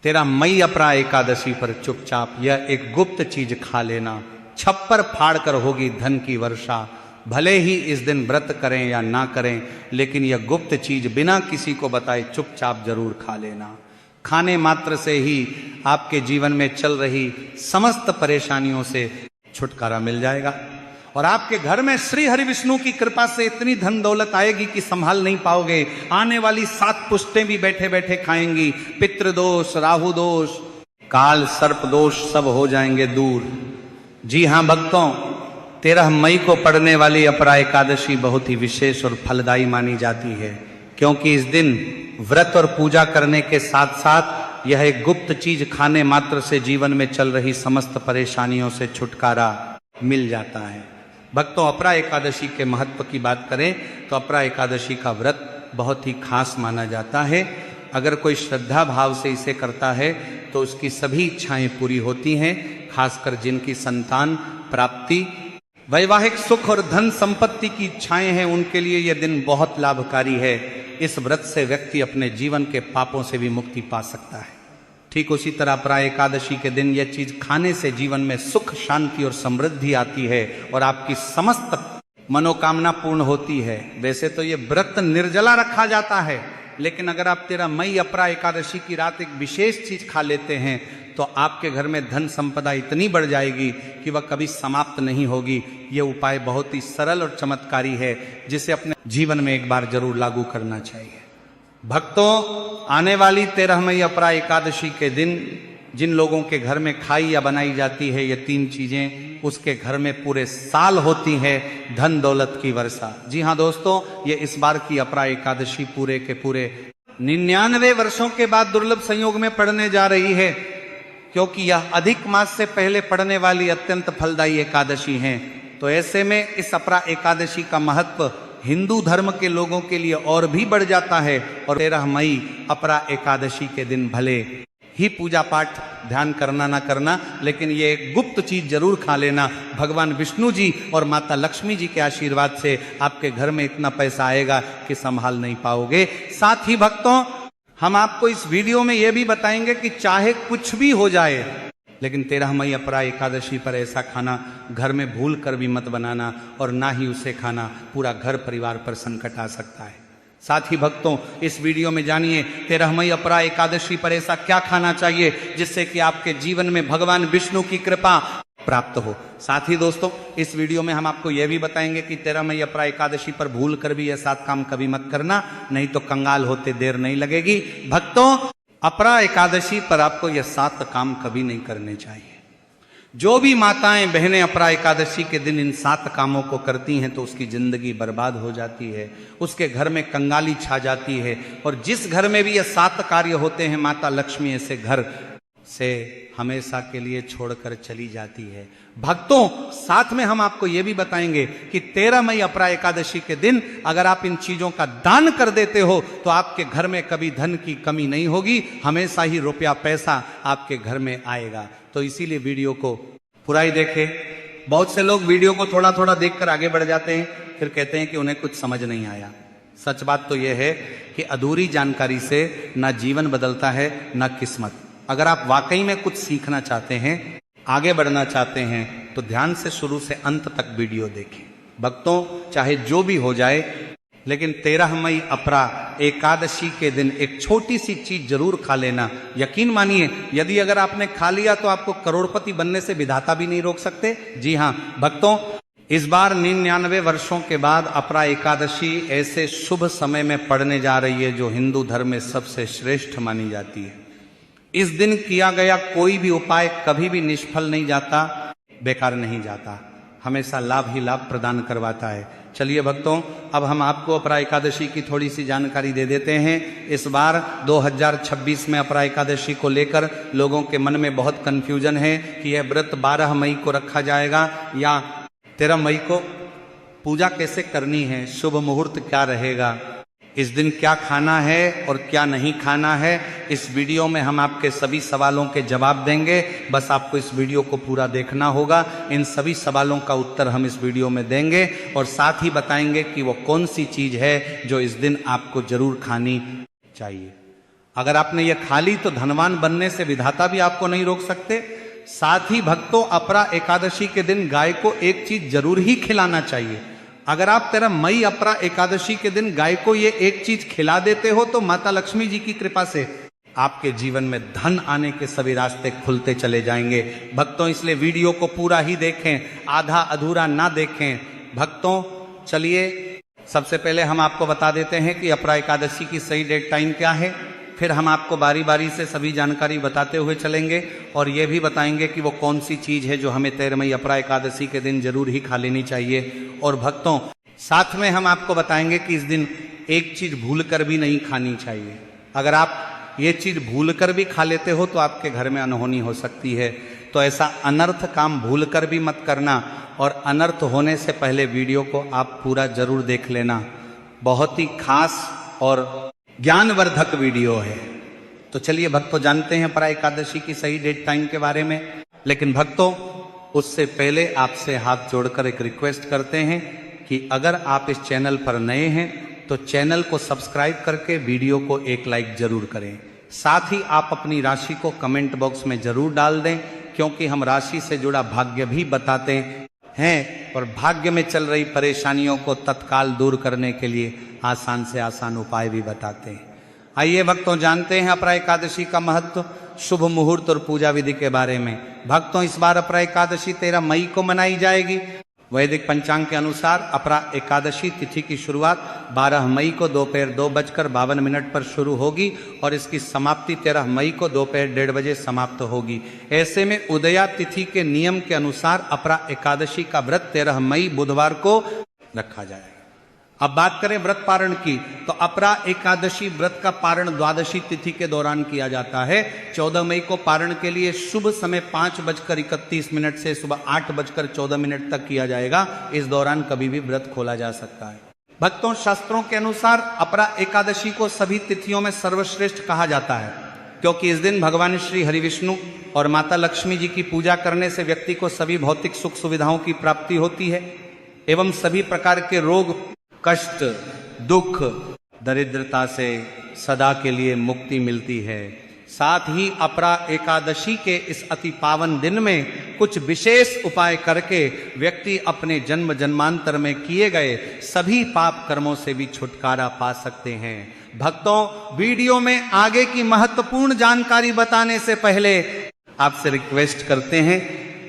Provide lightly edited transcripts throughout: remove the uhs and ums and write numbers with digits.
13 मई अपरा एकादशी पर चुपचाप यह एक गुप्त चीज खा लेना, छप्पर फाड़ कर होगी धन की वर्षा। भले ही इस दिन व्रत करें या ना करें, लेकिन यह गुप्त चीज बिना किसी को बताए चुपचाप जरूर खा लेना। खाने मात्र से ही आपके जीवन में चल रही समस्त परेशानियों से छुटकारा मिल जाएगा और आपके घर में श्री हरि विष्णु की कृपा से इतनी धन दौलत आएगी कि संभाल नहीं पाओगे। आने वाली 7 पुश्तें भी बैठे बैठे खाएंगी। पितृदोष, राहु दोष, काल सर्प दोष सब हो जाएंगे दूर। जी हाँ भक्तों, 13 मई को पड़ने वाली अपरा एकादशी बहुत ही विशेष और फलदायी मानी जाती है, क्योंकि इस दिन व्रत और पूजा करने के साथ साथ यह एक गुप्त चीज खाने मात्र से जीवन में चल रही समस्त परेशानियों से छुटकारा मिल जाता है। भक्तों, अपरा एकादशी के महत्व की बात करें तो अपरा एकादशी का व्रत बहुत ही खास माना जाता है। अगर कोई श्रद्धा भाव से इसे करता है तो उसकी सभी इच्छाएं पूरी होती हैं, खासकर जिनकी संतान प्राप्ति, वैवाहिक सुख और धन संपत्ति की इच्छाएं हैं, उनके लिए यह दिन बहुत लाभकारी है। इस व्रत से व्यक्ति अपने जीवन के पापों से भी मुक्ति पा सकता है। ठीक उसी तरह अपरा एकादशी के दिन यह चीज खाने से जीवन में सुख, शांति और समृद्धि आती है और आपकी समस्त मनोकामना पूर्ण होती है। वैसे तो यह व्रत निर्जला रखा जाता है, लेकिन अगर आप 13 मई अपरा एकादशी की रात एक विशेष चीज खा लेते हैं तो आपके घर में धन संपदा इतनी बढ़ जाएगी कि वह कभी समाप्त नहीं होगी। यह उपाय बहुत ही सरल और चमत्कारी है, जिसे अपने जीवन में एक बार जरूर लागू करना चाहिए। भक्तों, आने वाली 13 मई अपरा एकादशी के दिन जिन लोगों के घर में खाई या बनाई जाती है ये 3 चीजें, उसके घर में पूरे साल होती है धन दौलत की वर्षा। जी हाँ दोस्तों, ये इस बार की अपरा एकादशी पूरे के पूरे 99 वर्षों के बाद दुर्लभ संयोग में पड़ने जा रही है, क्योंकि यह अधिक मास से पहले पड़ने वाली अत्यंत फलदायी एकादशी है। तो ऐसे में इस अपरा एकादशी का महत्व हिंदू धर्म के लोगों के लिए और भी बढ़ जाता है। और 13 मई अपरा एकादशी के दिन भले ही पूजा पाठ ध्यान करना ना करना, लेकिन ये एक गुप्त चीज जरूर खा लेना। भगवान विष्णु जी और माता लक्ष्मी जी के आशीर्वाद से आपके घर में इतना पैसा आएगा कि संभाल नहीं पाओगे। साथ ही भक्तों, हम आपको इस वीडियो में यह भी बताएंगे कि चाहे कुछ भी हो जाए, लेकिन 13 मई अपरा एकादशी पर ऐसा खाना घर में भूल कर भी मत बनाना, और ना ही उसे खाना, पूरा घर परिवार पर संकट आ सकता है। साथ ही भक्तों, इस वीडियो में जानिए 13 मई अपरा एकादशी पर ऐसा क्या खाना चाहिए जिससे कि आपके जीवन में भगवान विष्णु की कृपा प्राप्त हो। साथ ही दोस्तों, इस वीडियो में हम आपको यह भी बताएंगे कि 13 मई अपरा एकादशी पर भूल कर भी यह 7 काम कभी मत करना, नहीं तो कंगाल होते देर नहीं लगेगी। भक्तों, अपरा एकादशी पर आपको यह 7 काम कभी नहीं करने चाहिए। जो भी माताएं बहनें अपरा एकादशी के दिन इन 7 कामों को करती हैं तो उसकी जिंदगी बर्बाद हो जाती है, उसके घर में कंगाली छा जाती है, और जिस घर में भी यह 7 कार्य होते हैं, माता लक्ष्मी ऐसे घर से हमेशा के लिए छोड़कर चली जाती है। भक्तों, साथ में हम आपको यह भी बताएंगे कि 13 मई अपरा एकादशी के दिन अगर आप इन चीजों का दान कर देते हो तो आपके घर में कभी धन की कमी नहीं होगी, हमेशा ही रुपया पैसा आपके घर में आएगा। तो इसीलिए वीडियो को पूरा ही देखें। बहुत से लोग वीडियो को थोड़ा थोड़ा देखकर आगे बढ़ जाते हैं, फिर कहते हैं कि उन्हें कुछ समझ नहीं आया। सच बात तो यह है कि अधूरी जानकारी से ना जीवन बदलता है ना किस्मत। अगर आप वाकई में कुछ सीखना चाहते हैं, आगे बढ़ना चाहते हैं, तो ध्यान से शुरू से अंत तक वीडियो देखें। भक्तों, चाहे जो भी हो जाए, लेकिन 13 मई अपरा एकादशी के दिन एक छोटी सी चीज जरूर खा लेना। यकीन मानिए, यदि अगर आपने खा लिया तो आपको करोड़पति बनने से विधाता भी नहीं रोक सकते। जी हाँ भक्तों, इस बार 99 वर्षों के बाद अपरा एकादशी ऐसे शुभ समय में पड़ने जा रही है जो हिंदू धर्म में सबसे श्रेष्ठ मानी जाती है। इस दिन किया गया कोई भी उपाय कभी भी निष्फल नहीं जाता, बेकार नहीं जाता, हमेशा लाभ ही लाभ प्रदान करवाता है। चलिए भक्तों, अब हम आपको अपरा एकादशी की थोड़ी सी जानकारी दे देते हैं। इस बार 2026 में अपरा एकादशी को लेकर लोगों के मन में बहुत कंफ्यूजन है कि यह व्रत 12 मई को रखा जाएगा या 13 मई को। पूजा कैसे करनी है, शुभ मुहूर्त क्या रहेगा, इस दिन क्या खाना है और क्या नहीं खाना है, इस वीडियो में हम आपके सभी सवालों के जवाब देंगे। बस आपको इस वीडियो को पूरा देखना होगा। इन सभी सवालों का उत्तर हम इस वीडियो में देंगे और साथ ही बताएंगे कि वो कौन सी चीज है जो इस दिन आपको जरूर खानी चाहिए। अगर आपने ये खा ली तो धनवान बनने से विधाता भी आपको नहीं रोक सकते। साथ ही भक्तों, अपरा एकादशी के दिन गाय को एक चीज जरूर ही खिलाना चाहिए। अगर आप तेरा मई अपरा एकादशी के दिन गाय को ये एक चीज खिला देते हो तो माता लक्ष्मी जी की कृपा से आपके जीवन में धन आने के सभी रास्ते खुलते चले जाएंगे। भक्तों, इसलिए वीडियो को पूरा ही देखें, आधा अधूरा ना देखें। भक्तों, चलिए सबसे पहले हम आपको बता देते हैं कि अपरा एकादशी की सही डेट टाइम क्या है। फिर हम आपको बारी बारी से सभी जानकारी बताते हुए चलेंगे और ये भी बताएंगे कि वो कौन सी चीज है जो हमें 13 मई अपरा एकादशी के दिन जरूर ही खा लेनी चाहिए। और भक्तों, साथ में हम आपको बताएंगे कि इस दिन एक चीज भूल कर भी नहीं खानी चाहिए। अगर आप ये चीज भूल कर भी खा लेते हो तो आपके घर में अनहोनी हो सकती है। तो ऐसा अनर्थ काम भूल कर भी मत करना और अनर्थ होने से पहले वीडियो को आप पूरा जरूर देख लेना। बहुत ही खास और ज्ञानवर्धक वीडियो है। तो चलिए भक्तों, जानते हैं अपरा एकादशी की सही डेट टाइम के बारे में। लेकिन भक्तों, उससे पहले आपसे हाथ जोड़कर एक रिक्वेस्ट करते हैं कि अगर आप इस चैनल पर नए हैं तो चैनल को सब्सक्राइब करके वीडियो को एक लाइक जरूर करें। साथ ही आप अपनी राशि को कमेंट बॉक्स में जरूर डाल दें, क्योंकि हम राशि से जुड़ा भाग्य भी बताते हैं और भाग्य में चल रही परेशानियों को तत्काल दूर करने के लिए आसान से आसान उपाय भी बताते हैं। आइए भक्तों, जानते हैं अपरा एकादशी का महत्व, शुभ मुहूर्त और पूजा विधि के बारे में। भक्तों, इस बार अपरा एकादशी 13 मई को मनाई जाएगी। वैदिक पंचांग के अनुसार अपरा एकादशी तिथि की शुरुआत 12 मई को दोपहर 2:52 पर शुरू होगी और इसकी समाप्ति 13 मई को दोपहर 1:30 बजे समाप्त होगी। ऐसे में उदया तिथि के नियम के अनुसार अपरा एकादशी का व्रत 13 मई बुधवार को रखा जाएगा। अब बात करें व्रत पारण की, तो अपरा एकादशी व्रत का पारण द्वादशी तिथि के दौरान किया जाता है। 14 मई को पारण के लिए शुभ समय 5:31 से सुबह 8:14 तक किया जाएगा। इस दौरान कभी भी व्रत खोला जा सकता है। भक्तों, शास्त्रों के अनुसार अपरा एकादशी को सभी तिथियों में सर्वश्रेष्ठ कहा जाता है, क्योंकि इस दिन भगवान श्री हरि विष्णु और माता लक्ष्मी जी की पूजा करने से व्यक्ति को सभी भौतिक सुख सुविधाओं की प्राप्ति होती है एवं सभी प्रकार के रोग, कष्ट, दुख, दरिद्रता से सदा के लिए मुक्ति मिलती है। साथ ही अपरा एकादशी के इस अति पावन दिन में कुछ विशेष उपाय करके व्यक्ति अपने जन्म जन्मांतर में किए गए सभी पाप कर्मों से भी छुटकारा पा सकते हैं। भक्तों, वीडियो में आगे की महत्वपूर्ण जानकारी बताने से पहले आपसे रिक्वेस्ट करते हैं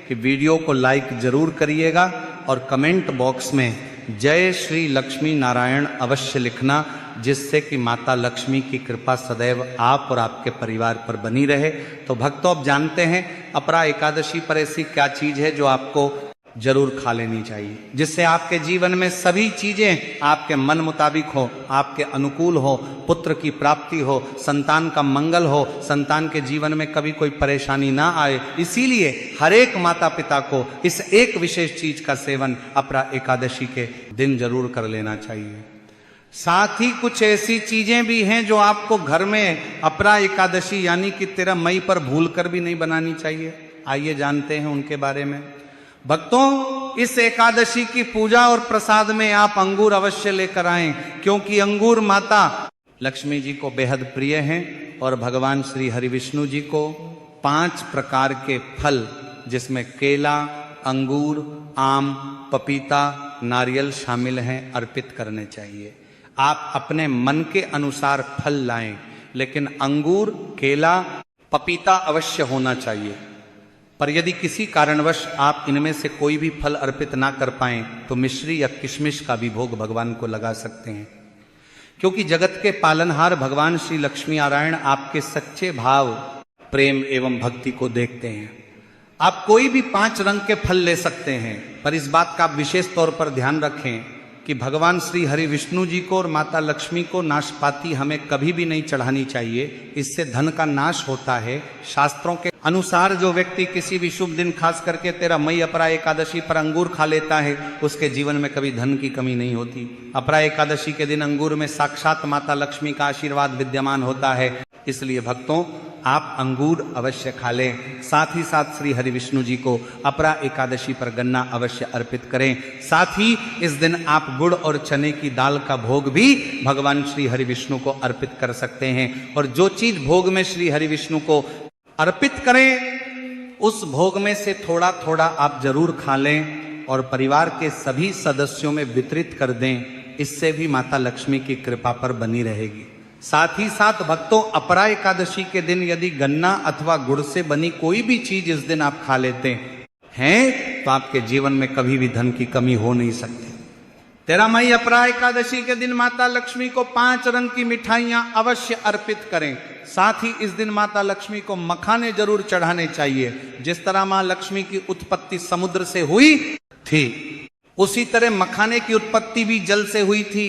कि वीडियो को लाइक जरूर करिएगा और कमेंट बॉक्स में जय श्री लक्ष्मी नारायण अवश्य लिखना, जिससे कि माता लक्ष्मी की कृपा सदैव आप और आपके परिवार पर बनी रहे। तो भक्तों, अब जानते हैं अपरा एकादशी पर ऐसी क्या चीज है जो आपको जरूर खा लेनी चाहिए, जिससे आपके जीवन में सभी चीजें आपके मन मुताबिक हो, आपके अनुकूल हो, पुत्र की प्राप्ति हो, संतान का मंगल हो, संतान के जीवन में कभी कोई परेशानी ना आए। इसीलिए हर एक माता पिता को इस एक विशेष चीज का सेवन अपरा एकादशी के दिन जरूर कर लेना चाहिए। साथ ही कुछ ऐसी चीजें भी हैं जो आपको घर में अपरा एकादशी यानी कि 13 मई पर भूल कर भी नहीं बनानी चाहिए। आइए जानते हैं उनके बारे में। भक्तों, इस एकादशी की पूजा और प्रसाद में आप अंगूर अवश्य लेकर आएं, क्योंकि अंगूर माता लक्ष्मी जी को बेहद प्रिय हैं और भगवान श्री हरि विष्णु जी को 5 प्रकार के फल, जिसमें केला, अंगूर, आम, पपीता, नारियल शामिल हैं, अर्पित करने चाहिए। आप अपने मन के अनुसार फल लाएं, लेकिन अंगूर, केला, पपीता अवश्य होना चाहिए। पर यदि किसी कारणवश आप इनमें से कोई भी फल अर्पित ना कर पाएं तो मिश्री या किशमिश का भी भोग भगवान को लगा सकते हैं, क्योंकि जगत के पालनहार भगवान श्री लक्ष्मी नारायण आपके सच्चे भाव, प्रेम एवं भक्ति को देखते हैं। आप कोई भी 5 रंग के फल ले सकते हैं, पर इस बात का आप विशेष तौर पर ध्यान रखें कि भगवान श्री हरि विष्णु जी को और माता लक्ष्मी को नाशपाती हमें कभी भी नहीं चढ़ानी चाहिए, इससे धन का नाश होता है। शास्त्रों के अनुसार जो व्यक्ति किसी भी शुभ दिन, खास करके 13 मई अपरा एकादशी पर अंगूर खा लेता है, उसके जीवन में कभी धन की कमी नहीं होती। अपरा एकादशी के दिन अंगूर में साक्षात माता लक्ष्मी का आशीर्वाद विद्यमान होता है। इसलिए भक्तों आप अंगूर अवश्य खा लें, साथ ही साथ श्री हरि विष्णु जी को अपरा एकादशी पर गन्ना अवश्य अर्पित करें। साथ ही इस दिन आप गुड़ और चने की दाल का भोग भी भगवान श्री हरि विष्णु को अर्पित कर सकते हैं। और जो चीज भोग में श्री हरि विष्णु को अर्पित करें उस भोग में से थोड़ा थोड़ा आप जरूर खा लें और परिवार के सभी सदस्यों में वितरित कर दें। इससे भी माता लक्ष्मी की कृपा पर बनी रहेगी। साथ ही साथ भक्तों अपरा एकादशी के दिन यदि गन्ना अथवा गुड़ से बनी कोई भी चीज इस दिन आप खा लेते हैं तो आपके जीवन में कभी भी धन की कमी हो नहीं सकती। 13 मई अपरा एकादशी के दिन माता लक्ष्मी को 5 रंग की मिठाइयां अवश्य अर्पित करें। साथ ही इस दिन माता लक्ष्मी को मखाने जरूर चढ़ाने चाहिए। जिस तरह मां लक्ष्मी की उत्पत्ति समुद्र से हुई थी उसी तरह मखाने की उत्पत्ति भी जल से हुई थी।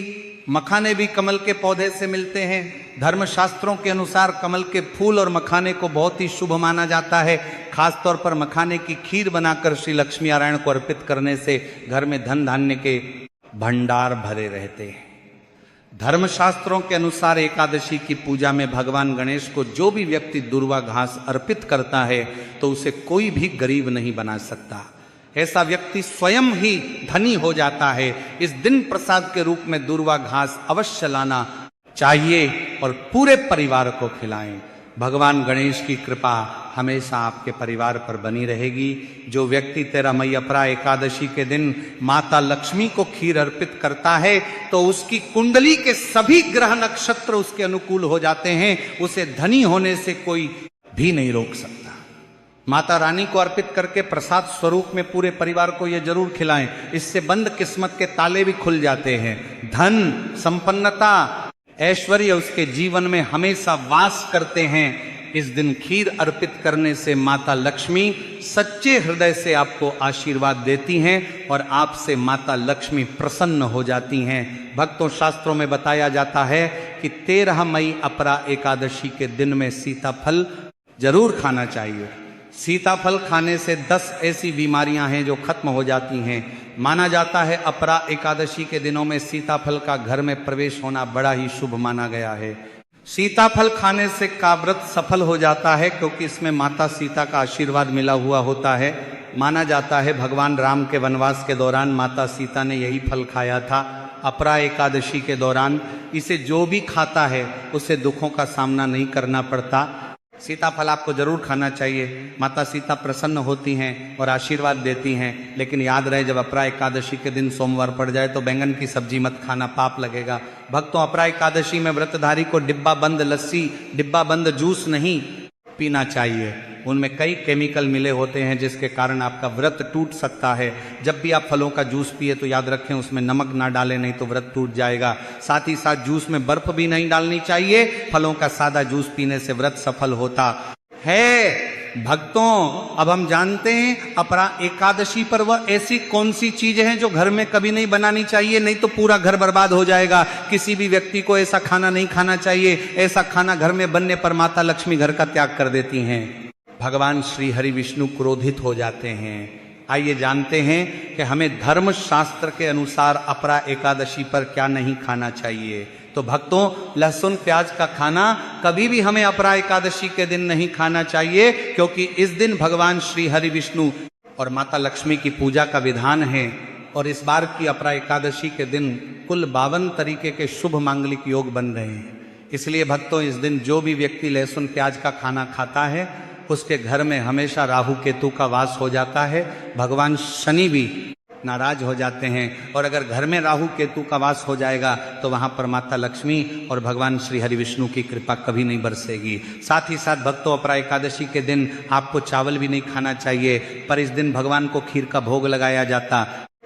मखाने भी कमल के पौधे से मिलते हैं। धर्मशास्त्रों के अनुसार कमल के फूल और मखाने को बहुत ही शुभ माना जाता है। खासतौर पर मखाने की खीर बनाकर श्री लक्ष्मी नारायण को अर्पित करने से घर में धन धान्य के भंडार भरे रहते हैं। धर्मशास्त्रों के अनुसार एकादशी की पूजा में भगवान गणेश को जो भी व्यक्ति दूर्वा घास अर्पित करता है तो उसे कोई भी गरीब नहीं बना सकता। ऐसा व्यक्ति स्वयं ही धनी हो जाता है। इस दिन प्रसाद के रूप में दूर्वा घास अवश्य लाना चाहिए और पूरे परिवार को खिलाएं। भगवान गणेश की कृपा हमेशा आपके परिवार पर बनी रहेगी। जो व्यक्ति 13 मई अपरा एकादशी के दिन माता लक्ष्मी को खीर अर्पित करता है तो उसकी कुंडली के सभी ग्रह नक्षत्र उसके अनुकूल हो जाते हैं। उसे धनी होने से कोई भी नहीं रोक सकता। माता रानी को अर्पित करके प्रसाद स्वरूप में पूरे परिवार को यह जरूर खिलाएं। इससे बंद किस्मत के ताले भी खुल जाते हैं। धन, संपन्नता, ऐश्वर्य उसके जीवन में हमेशा वास करते हैं। इस दिन खीर अर्पित करने से माता लक्ष्मी सच्चे हृदय से आपको आशीर्वाद देती हैं और आपसे माता लक्ष्मी प्रसन्न हो जाती हैं। भक्तों, शास्त्रों में बताया जाता है कि 13 मई अपरा एकादशी के दिन में सीताफल जरूर खाना चाहिए। सीताफल खाने से 10 ऐसी बीमारियां हैं जो खत्म हो जाती हैं। माना जाता है अपरा एकादशी के दिनों में सीताफल का घर में प्रवेश होना बड़ा ही शुभ माना गया है। सीताफल खाने से का व्रत सफल हो जाता है क्योंकि इसमें माता सीता का आशीर्वाद मिला हुआ होता है। माना जाता है भगवान राम के वनवास के दौरान माता सीता ने यही फल खाया था। अपरा एकादशी के दौरान इसे जो भी खाता है उसे दुखों का सामना नहीं करना पड़ता। सीताफल आपको जरूर खाना चाहिए। माता सीता प्रसन्न होती हैं और आशीर्वाद देती हैं। लेकिन याद रहे जब अपरा एकादशी के दिन सोमवार पड़ जाए तो बैंगन की सब्जी मत खाना, पाप लगेगा। भक्तों, अपरा एकादशी में व्रतधारी को डिब्बा बंद लस्सी, डिब्बा बंद जूस नहीं पीना चाहिए। उनमें कई केमिकल मिले होते हैं जिसके कारण आपका व्रत टूट सकता है। जब भी आप फलों का जूस पिए तो याद रखें उसमें नमक ना डालें, नहीं तो व्रत टूट जाएगा। साथ ही साथ जूस में बर्फ भी नहीं डालनी चाहिए। फलों का सादा जूस पीने से व्रत सफल होता है। भक्तों, अब हम जानते हैं अपरा एकादशी पर वह ऐसी कौन सी चीज है जो घर में कभी नहीं बनानी चाहिए, नहीं तो पूरा घर बर्बाद हो जाएगा। किसी भी व्यक्ति को ऐसा खाना नहीं खाना चाहिए। ऐसा खाना घर में बनने पर माता लक्ष्मी घर का त्याग कर देती हैं। भगवान श्री हरि विष्णु क्रोधित हो जाते हैं। आइए जानते हैं कि हमें धर्म शास्त्र के अनुसार अपरा एकादशी पर क्या नहीं खाना चाहिए। तो भक्तों, लहसुन प्याज का खाना कभी भी हमें अपरा एकादशी के दिन नहीं खाना चाहिए क्योंकि इस दिन भगवान श्री हरि विष्णु और माता लक्ष्मी की पूजा का विधान है। और इस बार की अपरा एकादशी के दिन कुल 52 तरीके के शुभ मांगलिक योग बन रहे हैं। इसलिए भक्तों, इस दिन जो भी व्यक्ति लहसुन प्याज का खाना खाता है उसके घर में हमेशा राहु केतु का वास हो जाता है। भगवान शनि भी नाराज हो जाते हैं और अगर घर में राहु केतु का वास हो जाएगा तो वहां पर माता लक्ष्मी और भगवान श्री हरि विष्णु की कृपा कभी नहीं बरसेगी। साथ ही साथ भक्तों, अपरा एकादशी के दिन आपको चावल भी नहीं खाना चाहिए। पर इस दिन भगवान को खीर का भोग लगाया जाता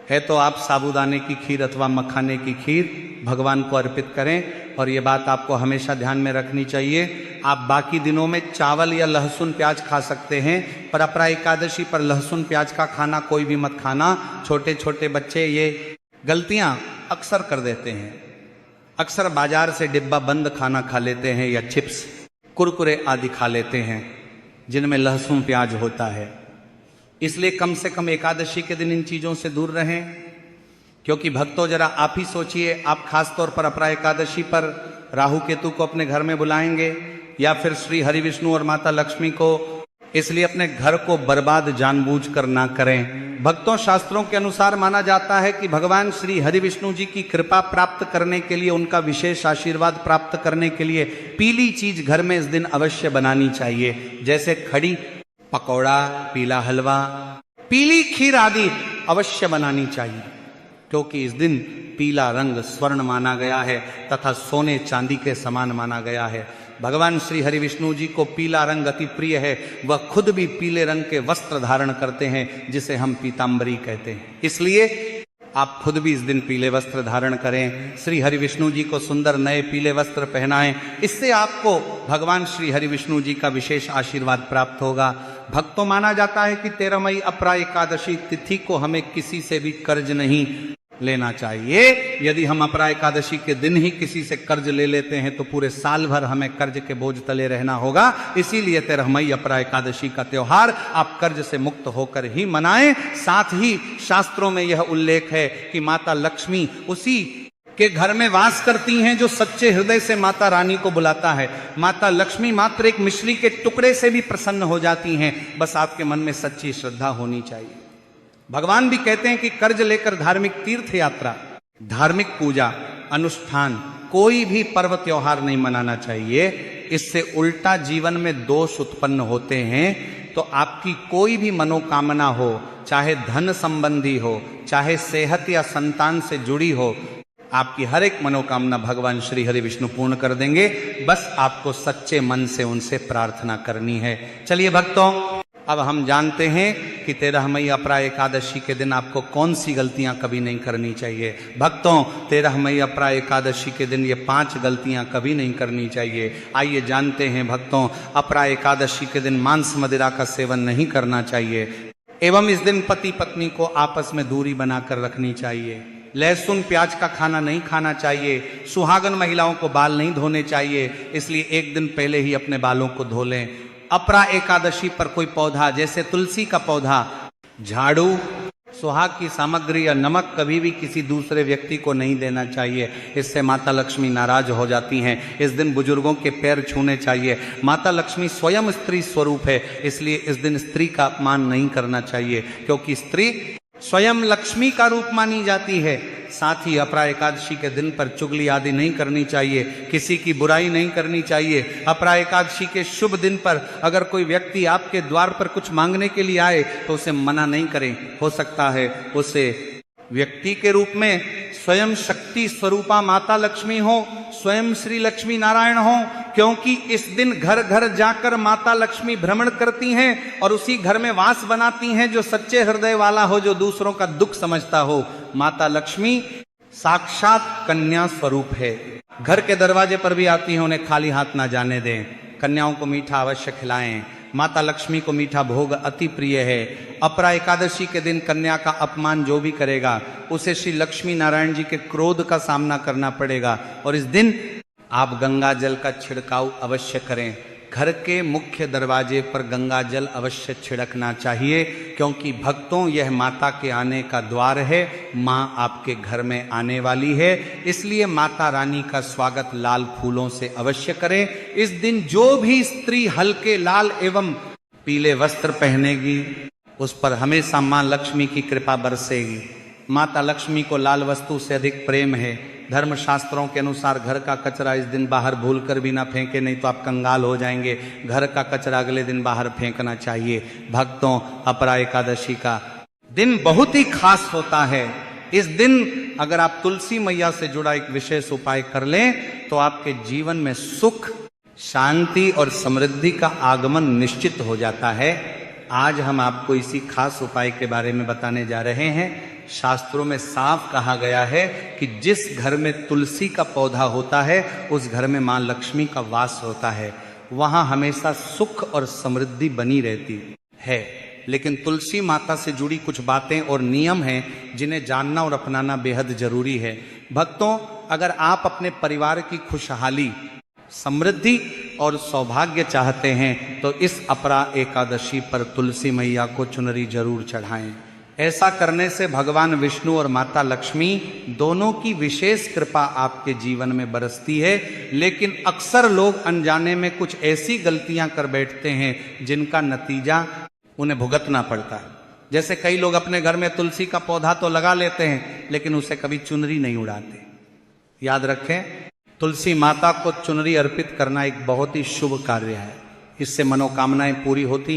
है तो आप साबूदाने की खीर अथवा मखाने की खीर भगवान को अर्पित करें। और ये बात आपको हमेशा ध्यान में रखनी चाहिए। आप बाकी दिनों में चावल या लहसुन प्याज खा सकते हैं पर अपरा एकादशी पर लहसुन प्याज का खाना कोई भी मत खाना। छोटे छोटे बच्चे ये गलतियां अक्सर कर देते हैं। अक्सर बाजार से डिब्बा बंद खाना खा लेते हैं या चिप्स, कुरकुरे आदि खा लेते हैं जिनमें लहसुन प्याज होता है। इसलिए कम से कम एकादशी के दिन इन चीजों से दूर रहें। क्योंकि भक्तों, जरा आप ही सोचिए, आप खास तौर पर अपरा एकादशी पर राहु केतु को अपने घर में बुलाएंगे या फिर श्री हरि विष्णु और माता लक्ष्मी को, इसलिए अपने घर को बर्बाद जानबूझकर ना करें। भक्तों, शास्त्रों के अनुसार माना जाता है कि भगवान श्री हरि विष्णु जी की कृपा प्राप्त करने के लिए, उनका विशेष आशीर्वाद प्राप्त करने के लिए पीली चीज घर में इस दिन अवश्य बनानी चाहिए, जैसे खड़ी, पकौड़ा, पीला हलवा, पीली खीर आदि अवश्य बनानी चाहिए, क्योंकि इस दिन पीला रंग स्वर्ण माना गया है तथा सोने चांदी के समान माना गया है। भगवान श्री हरि विष्णु जी को पीला रंग अति प्रिय है। वह खुद भी पीले रंग के वस्त्र धारण करते हैं, जिसे हम पीतांबरी कहते हैं। इसलिए आप खुद भी इस दिन पीले वस्त्र धारण करें, श्री हरि विष्णु जी को सुंदर नए पीले वस्त्र पहनाएं। इससे आपको भगवान श्री हरि विष्णु जी का विशेष आशीर्वाद प्राप्त होगा। भक्तों, माना जाता है कि 13 मई अपरा एकादशी तिथि को हमें किसी से भी कर्ज नहीं लेना चाहिए। यदि हम अपरा एकादशी के दिन ही किसी से कर्ज ले लेते हैं तो पूरे साल भर हमें कर्ज के बोझ तले रहना होगा। इसीलिए 13 मई अपरा एकादशी का त्योहार आप कर्ज से मुक्त होकर ही मनाएं। साथ ही शास्त्रों में यह उल्लेख है कि माता लक्ष्मी उसी के घर में वास करती हैं जो सच्चे हृदय से माता रानी को बुलाता है। माता लक्ष्मी मात्र एक मिश्री के टुकड़े से भी प्रसन्न हो जाती हैं, बस आपके मन में सच्ची श्रद्धा होनी चाहिए। भगवान भी कहते हैं कि कर्ज लेकर धार्मिक तीर्थ यात्रा, धार्मिक पूजा, अनुष्ठान, कोई भी पर्व त्योहार नहीं मनाना चाहिए। इससे उल्टा जीवन में दोष उत्पन्न होते हैं। तो आपकी कोई भी मनोकामना हो, चाहे धन संबंधी हो, चाहे सेहत या संतान से जुड़ी हो, आपकी हर एक मनोकामना भगवान श्री हरि विष्णु पूर्ण कर देंगे। बस आपको सच्चे मन से उनसे प्रार्थना करनी है। चलिए भक्तों, अब हम जानते हैं कि 13 मई अपरा एकादशी के दिन आपको कौन सी गलतियां कभी नहीं करनी चाहिए। भक्तों, 13 मई अपरा एकादशी के दिन ये 5 गलतियां कभी नहीं करनी चाहिए। आइए जानते हैं भक्तों, अपरा एकादशी के दिन मांस मदिरा का सेवन नहीं करना चाहिए एवं इस दिन पति पत्नी को आपस में दूरी बनाकर रखनी चाहिए। लहसुन प्याज का खाना नहीं खाना चाहिए। सुहागन महिलाओं को बाल नहीं धोने चाहिए, इसलिए एक दिन पहले ही अपने बालों को धो लें। अपरा एकादशी पर कोई पौधा, जैसे तुलसी का पौधा, झाड़ू, सुहाग की सामग्री या नमक कभी भी किसी दूसरे व्यक्ति को नहीं देना चाहिए। इससे माता लक्ष्मी नाराज हो जाती हैं। इस दिन बुजुर्गों के पैर छूने चाहिए। माता लक्ष्मी स्वयं स्त्री स्वरूप है, इसलिए इस दिन स्त्री का अपमान नहीं करना चाहिए, क्योंकि स्त्री स्वयं लक्ष्मी का रूप मानी जाती है। साथ ही अपरा एकादशी के दिन पर चुगली आदि नहीं करनी चाहिए, किसी की बुराई नहीं करनी चाहिए। अपरा एकादशी के शुभ दिन पर अगर कोई व्यक्ति आपके द्वार पर कुछ मांगने के लिए आए तो उसे मना नहीं करें। हो सकता है उसे व्यक्ति के रूप में स्वयं शक्ति स्वरूपा माता लक्ष्मी हो, स्वयं श्री लक्ष्मी नारायण हो, क्योंकि इस दिन घर घर जाकर माता लक्ष्मी भ्रमण करती हैं और उसी घर में वास बनाती हैं जो सच्चे हृदय वाला हो, जो दूसरों का दुख समझता हो। माता लक्ष्मी साक्षात कन्या स्वरूप है। घर के दरवाजे पर भी आती हैं, उन्हें खाली हाथ ना जाने दें। कन्याओं को मीठा अवश्य खिलाएं। माता लक्ष्मी को मीठा भोग अति प्रिय है। अपरा एकादशी के दिन कन्या का अपमान जो भी करेगा उसे श्री लक्ष्मी नारायण जी के क्रोध का सामना करना पड़ेगा। और इस दिन आप गंगा जल का छिड़काव अवश्य करें। घर के मुख्य दरवाजे पर गंगा जल अवश्य छिड़कना चाहिए, क्योंकि भक्तों यह माता के आने का द्वार है। माँ आपके घर में आने वाली है, इसलिए माता रानी का स्वागत लाल फूलों से अवश्य करें। इस दिन जो भी स्त्री हल्के लाल एवं पीले वस्त्र पहनेगी उस पर हमेशा माँ लक्ष्मी की कृपा बरसेगी। माता लक्ष्मी को लाल वस्तु से अधिक प्रेम है। धर्म शास्त्रों के अनुसार घर का कचरा इस दिन बाहर भूलकर भी ना फेंके, नहीं तो आप कंगाल हो जाएंगे। घर का कचरा अगले दिन बाहर फेंकना चाहिए। भक्तों, अपरा एकादशी का दिन बहुत ही खास होता है। इस दिन अगर आप तुलसी मैया से जुड़ा एक विशेष उपाय कर लें तो आपके जीवन में सुख, शांति और समृद्धि का आगमन निश्चित हो जाता है। आज हम आपको इसी खास उपाय के बारे में बताने जा रहे हैं। शास्त्रों में साफ कहा गया है कि जिस घर में तुलसी का पौधा होता है उस घर में मां लक्ष्मी का वास होता है, वहां हमेशा सुख और समृद्धि बनी रहती है। लेकिन तुलसी माता से जुड़ी कुछ बातें और नियम हैं जिन्हें जानना और अपनाना बेहद जरूरी है। भक्तों, अगर आप अपने परिवार की खुशहाली, समृद्धि और सौभाग्य चाहते हैं तो इस अपरा एकादशी पर तुलसी मैया को चुनरी जरूर चढ़ाएं ऐसा करने से भगवान विष्णु और माता लक्ष्मी दोनों की विशेष कृपा आपके जीवन में बरसती है। लेकिन अक्सर लोग अनजाने में कुछ ऐसी गलतियां कर बैठते हैं जिनका नतीजा उन्हें भुगतना पड़ता है। जैसे कई लोग अपने घर में तुलसी का पौधा तो लगा लेते हैं लेकिन उसे कभी चुनरी नहीं उड़ाते। याद रखें, तुलसी माता को चुनरी अर्पित करना एक बहुत ही शुभ कार्य है। इससे मनोकामनाएं पूरी होती